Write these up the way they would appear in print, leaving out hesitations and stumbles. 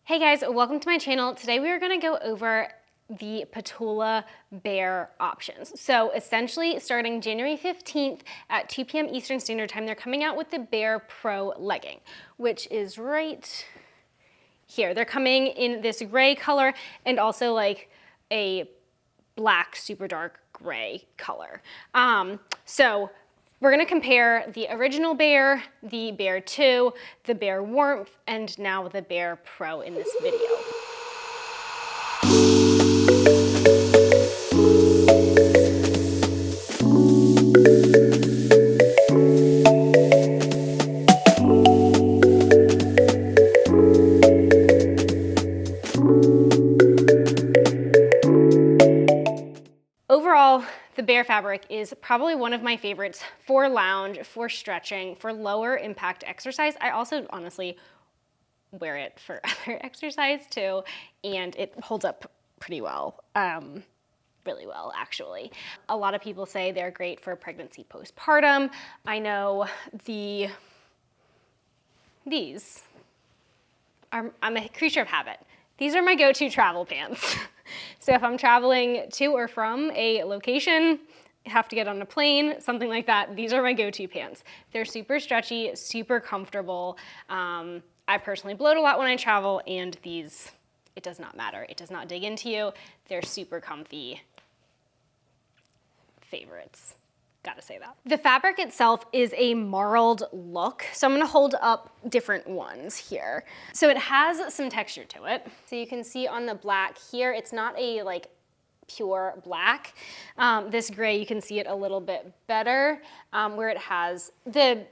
Hey guys, welcome to my channel. Today we are gonna go over the Patoola Bare options. So essentially starting January 15th at 2 p.m. Eastern Standard Time, they're coming out with the Bare Pro Legging, which is right here. They're coming in this gray color and also like a black, super dark gray color. So we're gonna compare the original Bare, the Bare 2, the Bare Warmth, and now the Bare Pro in this video. Overall, the Bare fabric is probably one of my favorites for lounge, for stretching, for lower impact exercise. I also honestly wear it for other exercise too, and it holds up pretty well, really well actually. A lot of people say they're great for pregnancy postpartum. I know these are, I'm a creature of habit. These are my go-to travel pants. So if I'm traveling to or from a location, have to get on a plane, something like that, these are my go-to pants. They're super stretchy, super comfortable. I personally bloat a lot when I travel, and these, it does not matter. It does not dig into you. They're super comfy favorites. Gotta say that. The fabric itself is a marled look, so I'm gonna hold up different ones here. So it has some texture to it. So you can see on the black here, it's not a like pure black. This gray, you can see it a little bit better, where it has, the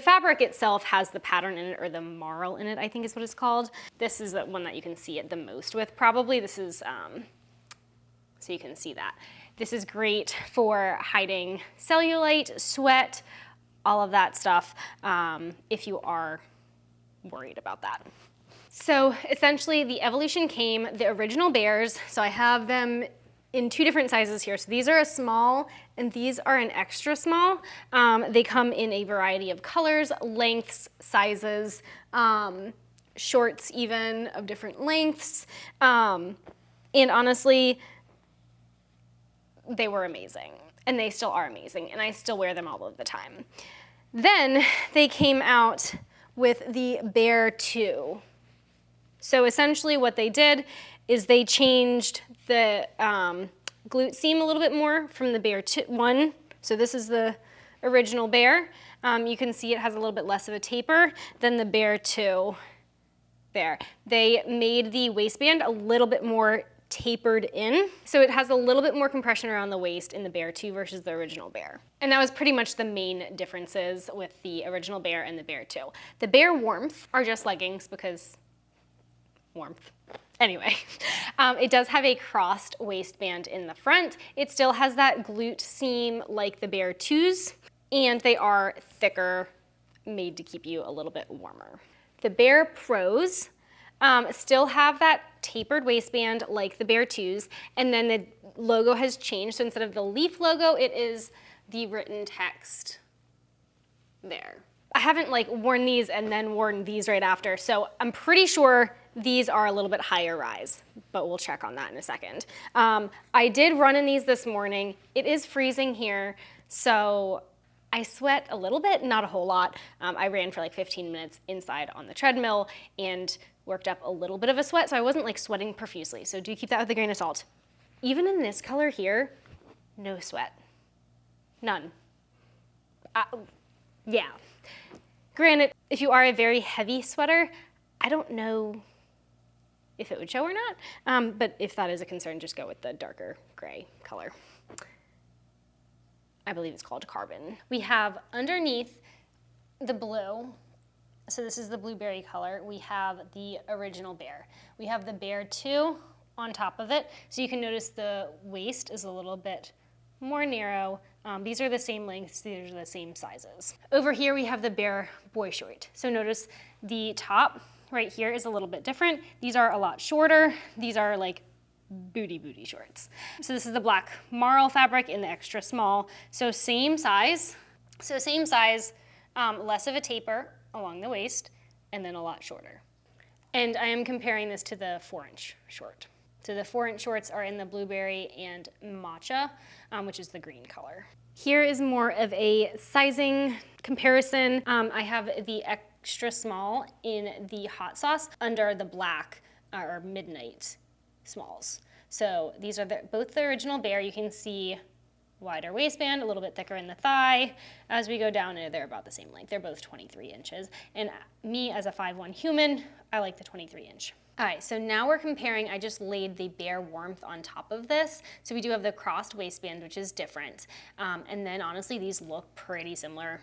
fabric itself has the pattern in it, or the marl in it, I think is what it's called. This is the one that you can see it the most with probably. This is, so you can see that. This is great for hiding cellulite, sweat, all of that stuff, if you are worried about that. So essentially the evolution came, the original Bares, so I have them in two different sizes here. So these are a small and these are an extra small. They come in a variety of colors, lengths, sizes, shorts even of different lengths. And honestly, they were amazing, and they still are amazing, and I still wear them all of the time. Then they came out with the Bare 2. So essentially what they did is they changed the glute seam a little bit more from the Bare 1. So this is the original Bare. You can see it has a little bit less of a taper than the Bare 2 there. They made the waistband a little bit more tapered in, so it has a little bit more compression around the waist in the Bare 2 versus the original Bare. And that was pretty much the main differences with the original Bare and the Bare 2. The Bare Warmth are just leggings because warmth. Anyway, it does have a crossed waistband in the front. It still has that glute seam like the Bare 2s, and they are thicker, made to keep you a little bit warmer. The Bare Pros still have that tapered waistband like the Bare 2s, and then the logo has changed. So instead of the leaf logo, it is the written text there. I haven't like worn these and then worn these right after, so I'm pretty sure these are a little bit higher rise, but we'll check on that in a second. I did run in these this morning. It is freezing here, so I sweat a little bit, not a whole lot. I ran for like 15 minutes inside on the treadmill and worked up a little bit of a sweat, so I wasn't like sweating profusely, so do keep that with a grain of salt. Even in this color here, no sweat, none. Yeah. Granted, if you are a very heavy sweater, I don't know if it would show or not, but if that is a concern, just go with the darker gray color. I believe it's called Carbon. We have underneath the blue, so this is the blueberry color, we have the original Bare. We have the Bare 2 on top of it, so you can notice the waist is a little bit more narrow. These are the same lengths, these are the same sizes. Over here we have the Bare Boyshort. So notice the top right here is a little bit different. These are a lot shorter. These are like booty shorts. So this is the black marl fabric in the extra small. So same size, less of a taper along the waist, and then a lot shorter. And I am comparing this to the 4-inch short. So the 4-inch shorts are in the blueberry and matcha, which is the green color. Here is more of a sizing comparison. I have the extra small in the hot sauce under the black or midnight smalls. So these are both the original Bare. You can see wider waistband, a little bit thicker in the thigh. As we go down, they're about the same length. They're both 23 inches. And me as a 5'1" human, I like the 23-inch. All right, so now we're comparing. I just laid the Bare Warmth on top of this. So we do have the crossed waistband, which is different. And then honestly, these look pretty similar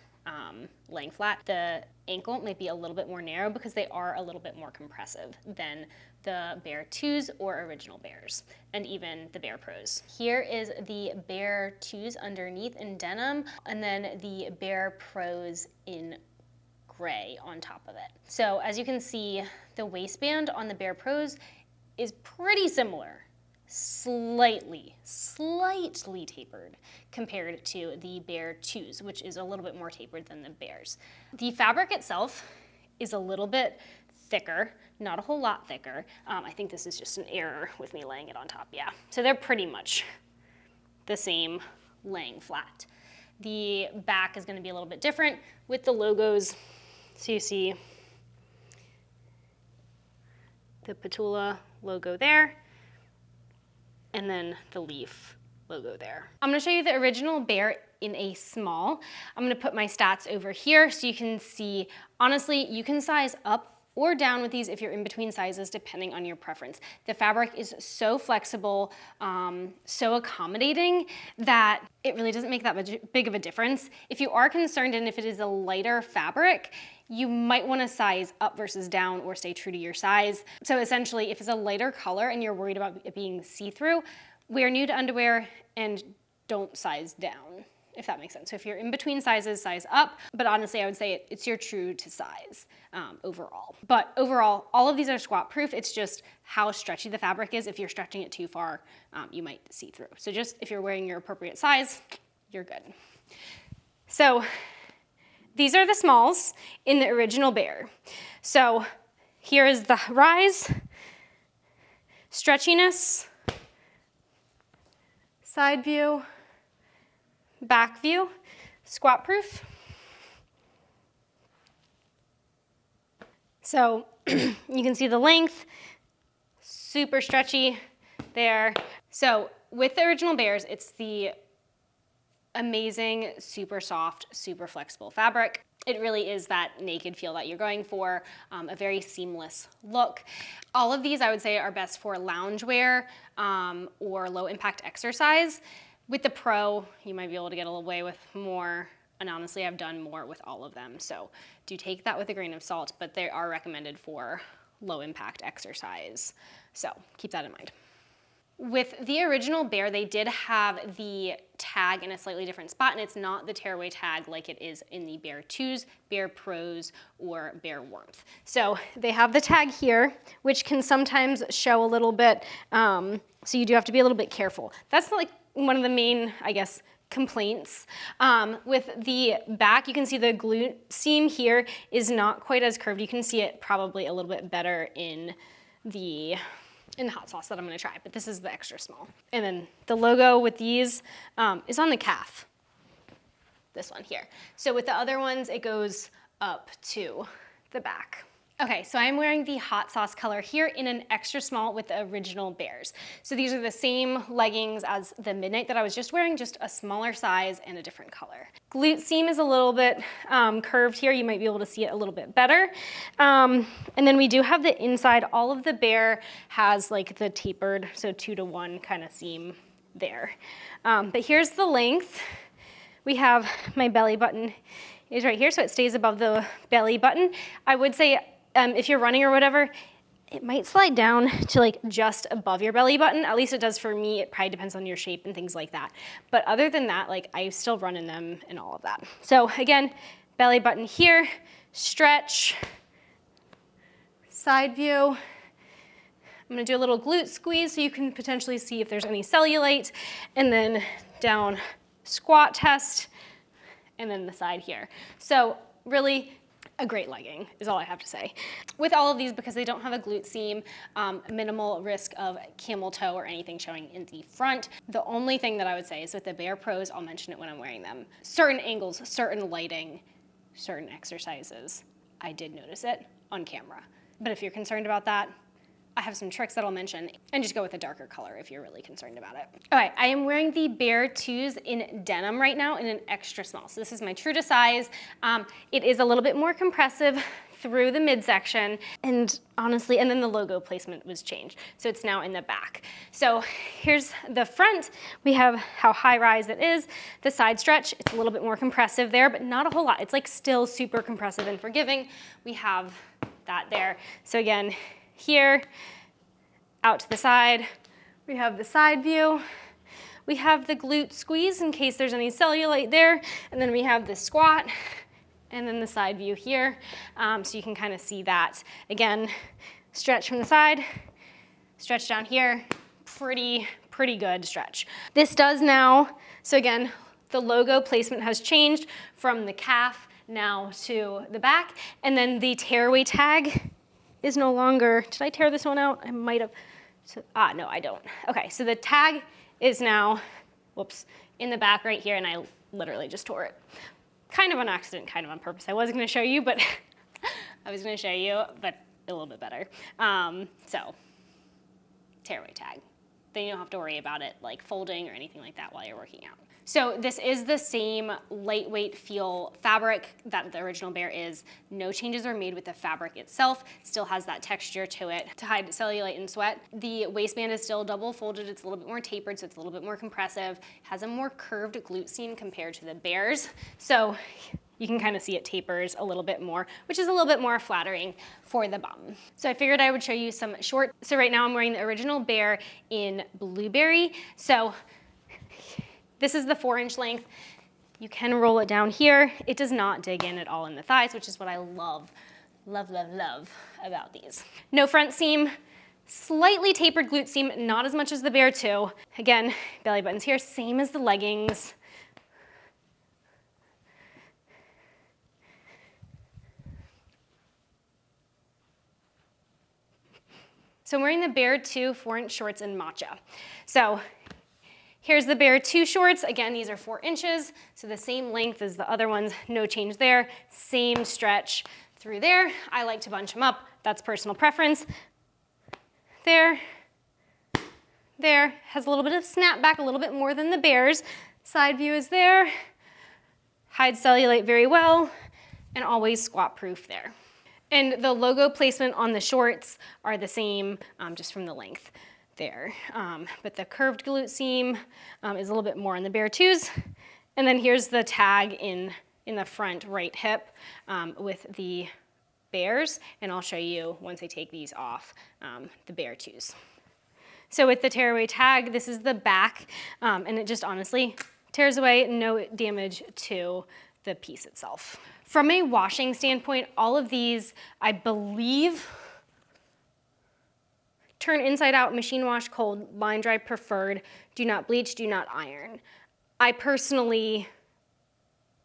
laying flat. The ankle might be a little bit more narrow because they are a little bit more compressive than the Bare 2s or original Bares, and even the Bare Pros. Here is the Bare 2s underneath in denim, and then the Bare Pros in gray on top of it. So as you can see, the waistband on the Bare Pros is pretty similar, slightly tapered compared to the Bare 2s, which is a little bit more tapered than the Bares. The fabric itself is a little bit thicker, not a whole lot thicker. I think this is just an error with me laying it on top, yeah. So they're pretty much the same laying flat. The back is gonna be a little bit different with the logos. So you see the Petula logo there, and then the leaf logo there. I'm gonna show you the original Bare in a small. I'm gonna put my stats over here so you can see, honestly, you can size up or down with these if you're in between sizes, depending on your preference. The fabric is so flexible, so accommodating that it really doesn't make that big of a difference. If you are concerned and if it is a lighter fabric, you might wanna size up versus down or stay true to your size. So essentially, if it's a lighter color and you're worried about it being see-through, wear nude underwear and don't size down, if that makes sense. So if you're in between sizes, size up, but honestly, I would say it's your true to size overall. But overall, all of these are squat proof. It's just how stretchy the fabric is. If you're stretching it too far, you might see through. So just if you're wearing your appropriate size, you're good. So these are the smalls in the original Bare. So here is the rise, stretchiness, side view, back view, squat proof. So you can see the length, super stretchy there. So with the original Bares, it's the amazing, super soft, super flexible fabric. It really is that naked feel that you're going for, a very seamless look. All of these I would say are best for loungewear or low impact exercise. With the Pro, you might be able to get away with more, and honestly, I've done more with all of them. So do take that with a grain of salt, but they are recommended for low impact exercise. So keep that in mind. With the original Bare, they did have the tag in a slightly different spot, and it's not the tearaway tag like it is in the Bare 2s, Bare Pros, or Bare Warmth. So they have the tag here, which can sometimes show a little bit, so you do have to be a little bit careful. That's like one of the main, I guess, complaints. With the back, you can see the glute seam here is not quite as curved. You can see it probably a little bit better in the hot sauce that I'm gonna try, but this is the extra small. And then the logo with these is on the calf, this one here. So with the other ones, it goes up to the back. Okay, so I'm wearing the hot sauce color here in an extra small with the original Bares. So these are the same leggings as the Midnight that I was just wearing, just a smaller size and a different color. Glute seam is a little bit curved here. You might be able to see it a little bit better. And then we do have the inside. All of the Bare has like the tapered, so 2-to-1 kind of seam there. But here's the length. We have my belly button is right here, so it stays above the belly button. I would say if you're running or whatever, it might slide down to like just above your belly button. At least it does for me. It probably depends on your shape and things like that. But other than that, like I still run in them and all of that. So again, belly button here, stretch, side view. I'm gonna do a little glute squeeze so you can potentially see if there's any cellulite, and then down squat test, and then the side here. So really, a great legging is all I have to say. With all of these, because they don't have a glute seam, minimal risk of camel toe or anything showing in the front. The only thing that I would say is with the Bare Pros, I'll mention it when I'm wearing them, certain angles, certain lighting, certain exercises, I did notice it on camera. But if you're concerned about that, I have some tricks that I'll mention, and just go with a darker color if you're really concerned about it. All right, I am wearing the Bare 2s in denim right now in an extra small. So this is my true to size. It is a little bit more compressive through the midsection, and honestly, and then the logo placement was changed. So it's now in the back. So here's the front. We have how high rise it is. The side stretch, it's a little bit more compressive there, but not a whole lot. It's like still super compressive and forgiving. We have that there. So again, here, out to the side, we have the side view. We have the glute squeeze in case there's any cellulite there. And then we have the squat and then the side view here. So you can kind of see that. Again, stretch from the side, stretch down here, pretty good stretch. This does now, so again, the logo placement has changed from the calf now to the back. And then the tearaway tag is no longer, did I tear this one out? I might have, no, I don't. Okay, so the tag is now, whoops, in the back right here, and I literally just tore it. Kind of on accident, kind of on purpose. I wasn't gonna show you, but I was gonna show you, but a little bit better. So, tearaway tag. Then you don't have to worry about it like folding or anything like that while you're working out. So this is the same lightweight feel fabric that the original Bare is. No changes are made with the fabric itself. Still has that texture to it to hide cellulite and sweat. The waistband is still double folded. It's a little bit more tapered, so it's a little bit more compressive. Has a more curved glute seam compared to the Bare's. So you can kind of see it tapers a little bit more, which is a little bit more flattering for the bum. So I figured I would show you some shorts. So right now I'm wearing the original Bare in blueberry. So this is the 4-inch length. You can roll it down here. It does not dig in at all in the thighs, which is what I love about these. No front seam, slightly tapered glute seam, not as much as the Bare 2. Again, belly buttons here, same as the leggings. So I'm wearing the Bare 2 4-inch shorts in matcha. So here's the Bare 2 shorts. Again, these are 4 inches, so the same length as the other ones, no change there. Same stretch through there. I like to bunch them up. That's personal preference. There, has a little bit of snapback, a little bit more than the Bare's. Side view is there. Hides cellulite very well, and always squat proof there. And the logo placement on the shorts are the same, just from the length there. But the curved glute seam is a little bit more on the Bare 2s. And then here's the tag in the front right hip with the Bare's. And I'll show you once I take these off, the Bare 2s. So with the tearaway tag, this is the back, and it just honestly tears away, no damage to the piece itself. From a washing standpoint, all of these, I believe, turn inside out, machine wash, cold, line dry preferred, do not bleach, do not iron. I personally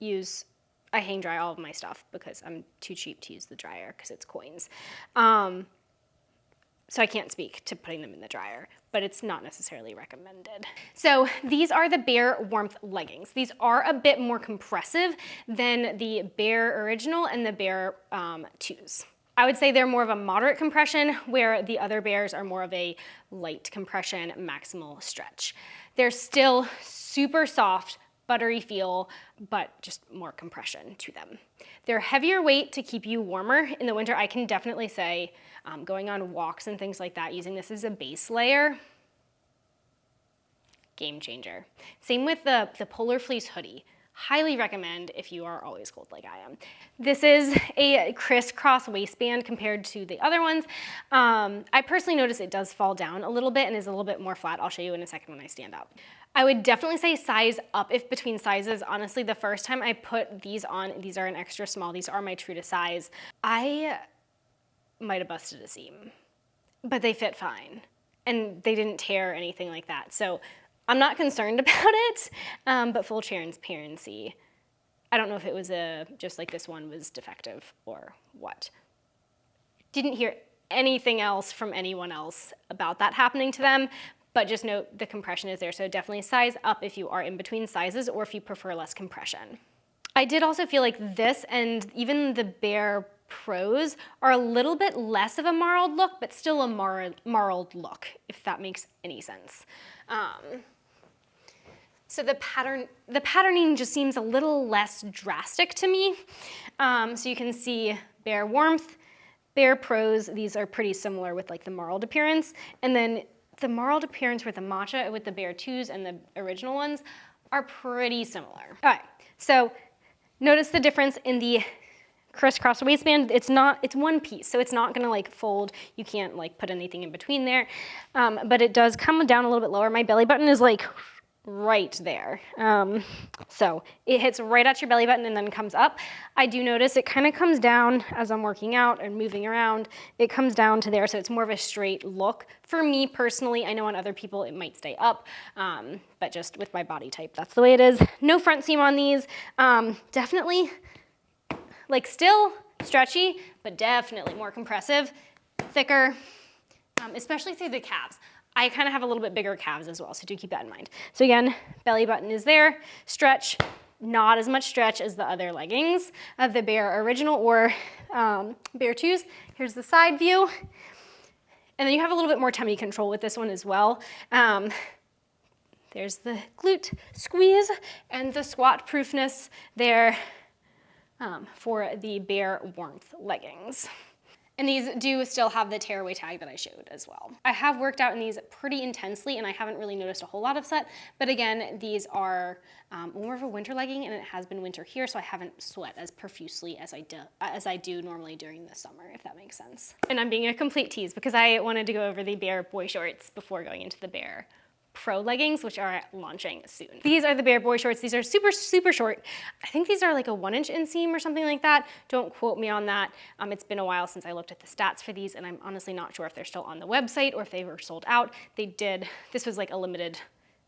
I hang dry all of my stuff because I'm too cheap to use the dryer because it's coins. So I can't speak to putting them in the dryer, but it's not necessarily recommended. So these are the Bare Warmth leggings. These are a bit more compressive than the Bare Original and the Bare 2s. I would say they're more of a moderate compression, where the other Bares are more of a light compression, maximal stretch. They're still super soft, buttery feel, but just more compression to them. They're heavier weight to keep you warmer. In the winter, I can definitely say, going on walks and things like that, using this as a base layer, game changer. Same with the Polar Fleece hoodie. Highly recommend if you are always cold like I am. This is a crisscross waistband compared to the other ones. I personally notice it does fall down a little bit and is a little bit more flat. I'll show you in a second when I stand up. I would definitely say size up if between sizes. Honestly, the first time I put these on, these are an extra small, these are my true to size, I might have busted a seam, but they fit fine and they didn't tear or anything like that. So I'm not concerned about it, but full transparency, I don't know if it was just like this one was defective or what. Didn't hear anything else from anyone else about that happening to them, but just note the compression is there. So definitely size up if you are in between sizes or if you prefer less compression. I did also feel like this and even the Bare Pros are a little bit less of a marled look, but still a marled look, if that makes any sense. So the patterning just seems a little less drastic to me. So you can see Bare Warmth, Bare Pros, these are pretty similar with like the marled appearance. And then the marled appearance with the matcha, with the Bare 2s and the original ones are pretty similar. All right, so notice the difference in the crisscross waistband. It's one piece, so it's not gonna like fold. You can't like put anything in between there, but it does come down a little bit lower. My belly button is like right there. So it hits right at your belly button and then comes up. I do notice it kind of comes down as I'm working out and moving around. It comes down to there, so it's more of a straight look. For me personally, I know on other people it might stay up, but just with my body type, that's the way it is. No front seam on these. Definitely like still stretchy, but definitely more compressive, thicker, especially through the calves. I kind of have a little bit bigger calves as well, so do keep that in mind. So again, belly button is there, stretch, not as much stretch as the other leggings of the Bare Original or Bare 2s. Here's the side view. And then you have a little bit more tummy control with this one as well. There's the glute squeeze and the squat proofness there for the Bare Warmth leggings. And these do still have the tearaway tag that I showed as well. I have worked out in these pretty intensely and I haven't really noticed a whole lot of sweat, but again, these are more of a winter legging and it has been winter here, so I haven't sweat as profusely as I do normally during the summer, if that makes sense. And I'm being a complete tease because I wanted to go over the Bare Boyshorts before going into the Bare Pro Leggings, which are launching soon. These are the Bare Boyshorts. These are super, super short. I think these are like a 1-inch inseam or something like that. Don't quote me on that. It's been a while since I looked at the stats for these, and I'm honestly not sure if they're still on the website or if they were sold out. This was like a limited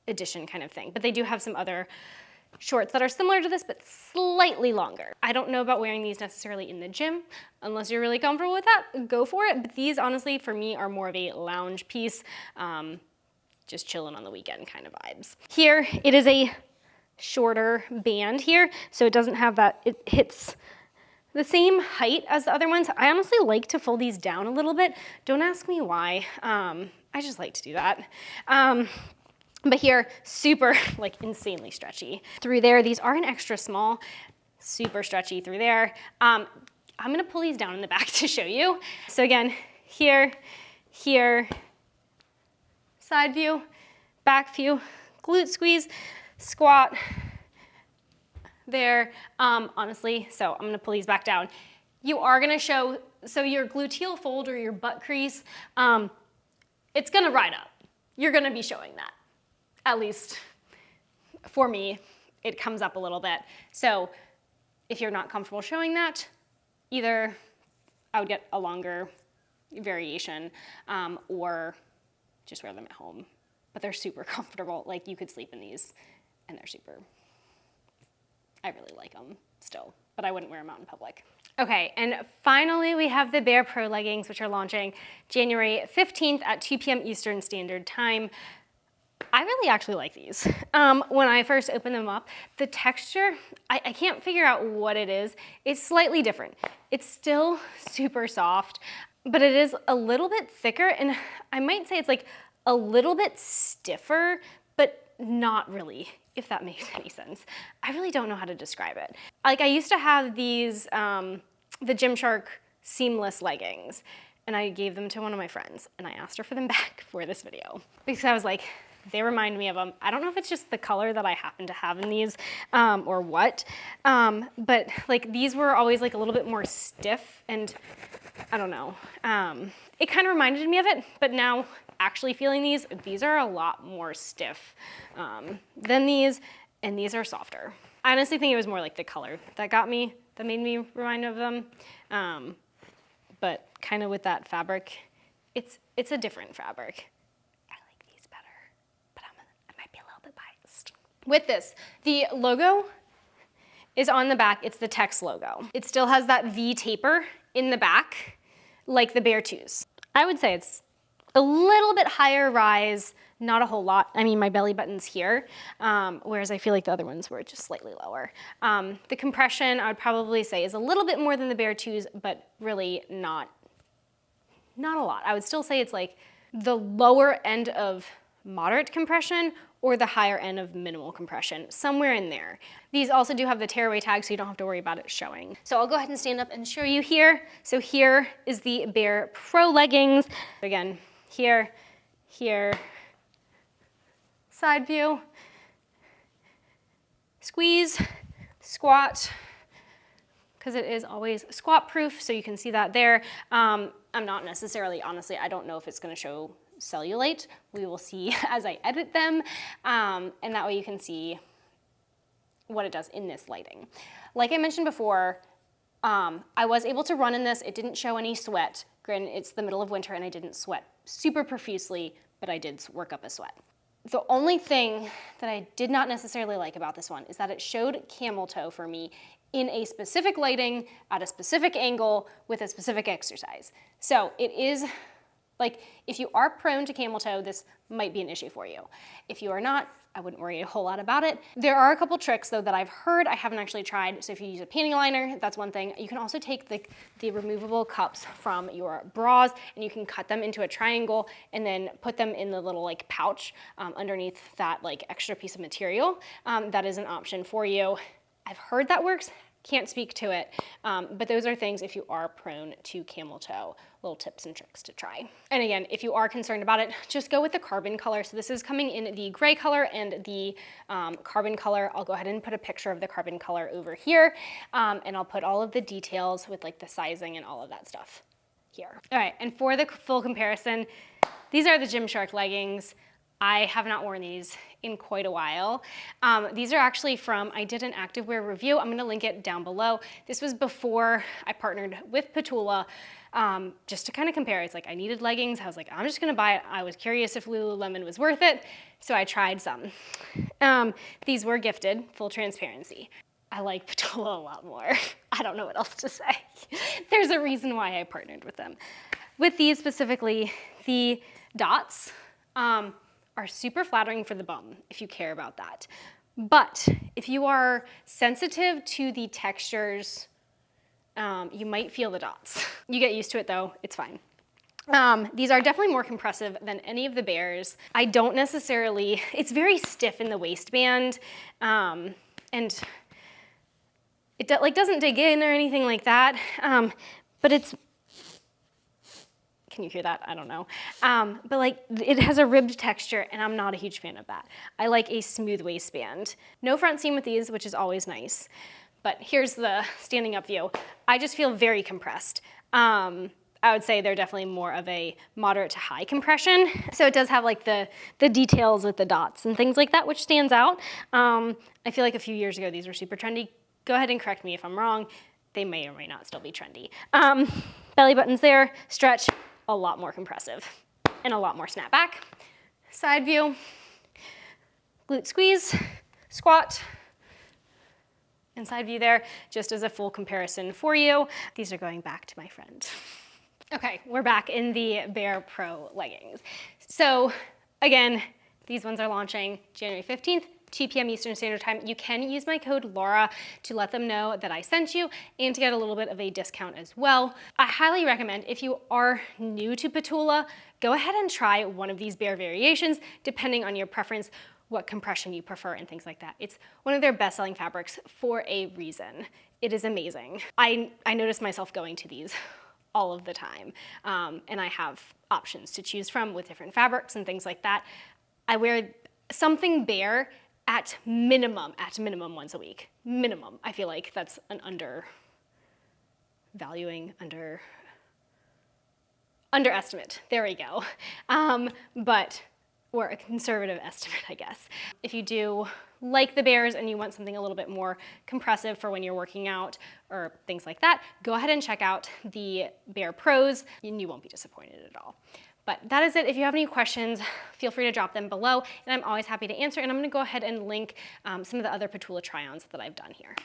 edition kind of thing, but they do have some other shorts that are similar to this, but slightly longer. I don't know about wearing these necessarily in the gym. Unless you're really comfortable with that, go for it. But these honestly, for me, are more of a lounge piece. Just chilling on the weekend kind of vibes. Here, it is a shorter band here, so it doesn't have that, it hits the same height as the other ones. I honestly like to fold these down a little bit. Don't ask me why. I just like to do that. But here, super, like insanely stretchy. Through there, these are an extra small, super stretchy through there. I'm gonna pull these down in the back to show you. So again, here, side view, back view, glute squeeze, squat, there. Honestly, so I'm gonna pull these back down. You are gonna show, so your gluteal fold or your butt crease, it's gonna ride up. You're gonna be showing that. At least for me, it comes up a little bit. So if you're not comfortable showing that, either I would get a longer variation or just wear them at home, but they're super comfortable. Like you could sleep in these and they're super, I really like them still, but I wouldn't wear them out in public. Okay, and finally we have the Bare Pro Leggings, which are launching January 15th at 2 p.m. Eastern Standard Time. I really actually like these. When I first opened them up, the texture, I can't figure out what it is. It's slightly different. It's still super soft, but it is a little bit thicker, and I might say it's like a little bit stiffer, but not really, if that makes any sense. I really don't know how to describe it. Like I used to have these, the Gymshark seamless leggings, and I gave them to one of my friends, and I asked her for them back for this video, because I was like, they remind me of them. I don't know if it's just the color that I happen to have in these or what, but like these were always like a little bit more stiff, and I don't know. It kind of reminded me of it, but now actually feeling these are a lot more stiff than these, and these are softer. I honestly think it was more like the color that made me remind of them. But kind of with that fabric, it's a different fabric. I like these better, but I might be a little bit biased. With this, the logo is on the back. It's the text logo. It still has that V taper in the back, like the Bare 2s. I would say it's a little bit higher rise, not a whole lot. I mean, my belly button's here, whereas I feel like the other ones were just slightly lower. The compression, I would probably say, is a little bit more than the Bare 2s, but really not a lot. I would still say it's like the lower end of moderate compression or the higher end of minimal compression, somewhere in there. These also do have the tearaway tag, so you don't have to worry about it showing. So I'll go ahead and stand up and show you here. So here is the Bare Pro Leggings. Again, here, here, side view, squeeze, squat, because it is always squat proof, so you can see that there. I'm not necessarily, honestly, I don't know if it's gonna show cellulite. We will see as I edit them, and that way you can see what it does in this lighting. Like I mentioned before, I was able to run in this. It didn't show any sweat. Granted, it's the middle of winter and I didn't sweat super profusely, but I did work up a sweat. The only thing that I did not necessarily like about this one is that it showed camel toe for me in a specific lighting, at a specific angle, with a specific exercise. So it is, like, if you are prone to camel toe, this might be an issue for you. If you are not, I wouldn't worry a whole lot about it. There are a couple tricks though that I've heard, I haven't actually tried. So if you use a panty liner, that's one thing. You can also take the removable cups from your bras and you can cut them into a triangle and then put them in the little like pouch underneath that like extra piece of material. That is an option for you. I've heard that works. Can't speak to it, but those are things if you are prone to camel toe, little tips and tricks to try. And again, if you are concerned about it, just go with the carbon color. So this is coming in the gray color and the carbon color. I'll go ahead and put a picture of the carbon color over here, and I'll put all of the details with like the sizing and all of that stuff here. All right, and for the full comparison, these are the Gymshark leggings. I have not worn these in quite a while. These are actually from, I did an activewear review. I'm gonna link it down below. This was before I partnered with Petula, just to kind of compare. It's like I needed leggings. I was like, I'm just gonna buy it. I was curious if Lululemon was worth it, so I tried some. These were gifted, full transparency. I like Petula a lot more. I don't know what else to say. There's a reason why I partnered with them. With these specifically, the dots, are super flattering for the bum if you care about that. But if you are sensitive to the textures, you might feel the dots. You get used to it though, it's fine. These are definitely more compressive than any of the Bares. I don't necessarily, it's very stiff in the waistband, and it like doesn't dig in or anything like that, but it's, can you hear that? I don't know. But like it has a ribbed texture and I'm not a huge fan of that. I like a smooth waistband. No front seam with these, which is always nice. But here's the standing up view. I just feel very compressed. I would say they're definitely more of a moderate to high compression. So it does have like the details with the dots and things like that, which stands out. I feel like a few years ago, these were super trendy. Go ahead and correct me if I'm wrong. They may or may not still be trendy. Belly buttons there, stretch, a lot more compressive and a lot more snapback. Side view, glute squeeze, squat, and side view there, just as a full comparison for you. These are going back to my friend. Okay, we're back in the Bare Pro leggings. So again, these ones are launching January 15th, 2 p.m. Eastern Standard Time. You can use my code Laura to let them know that I sent you and to get a little bit of a discount as well. I highly recommend, if you are new to Petula, go ahead and try one of these Bare variations, depending on your preference, what compression you prefer and things like that. It's one of their best-selling fabrics for a reason. It is amazing. I notice myself going to these all of the time, and I have options to choose from with different fabrics and things like that. I wear something Bare at minimum once a week. Minimum. I feel like that's an underestimate. There we go. Or a conservative estimate, I guess. If you do like the Bares and you want something a little bit more compressive for when you're working out or things like that, go ahead and check out the Bare Pros and you won't be disappointed at all. But that is it. If you have any questions, feel free to drop them below and I'm always happy to answer. And I'm gonna go ahead and link some of the other Petula try-ons that I've done here.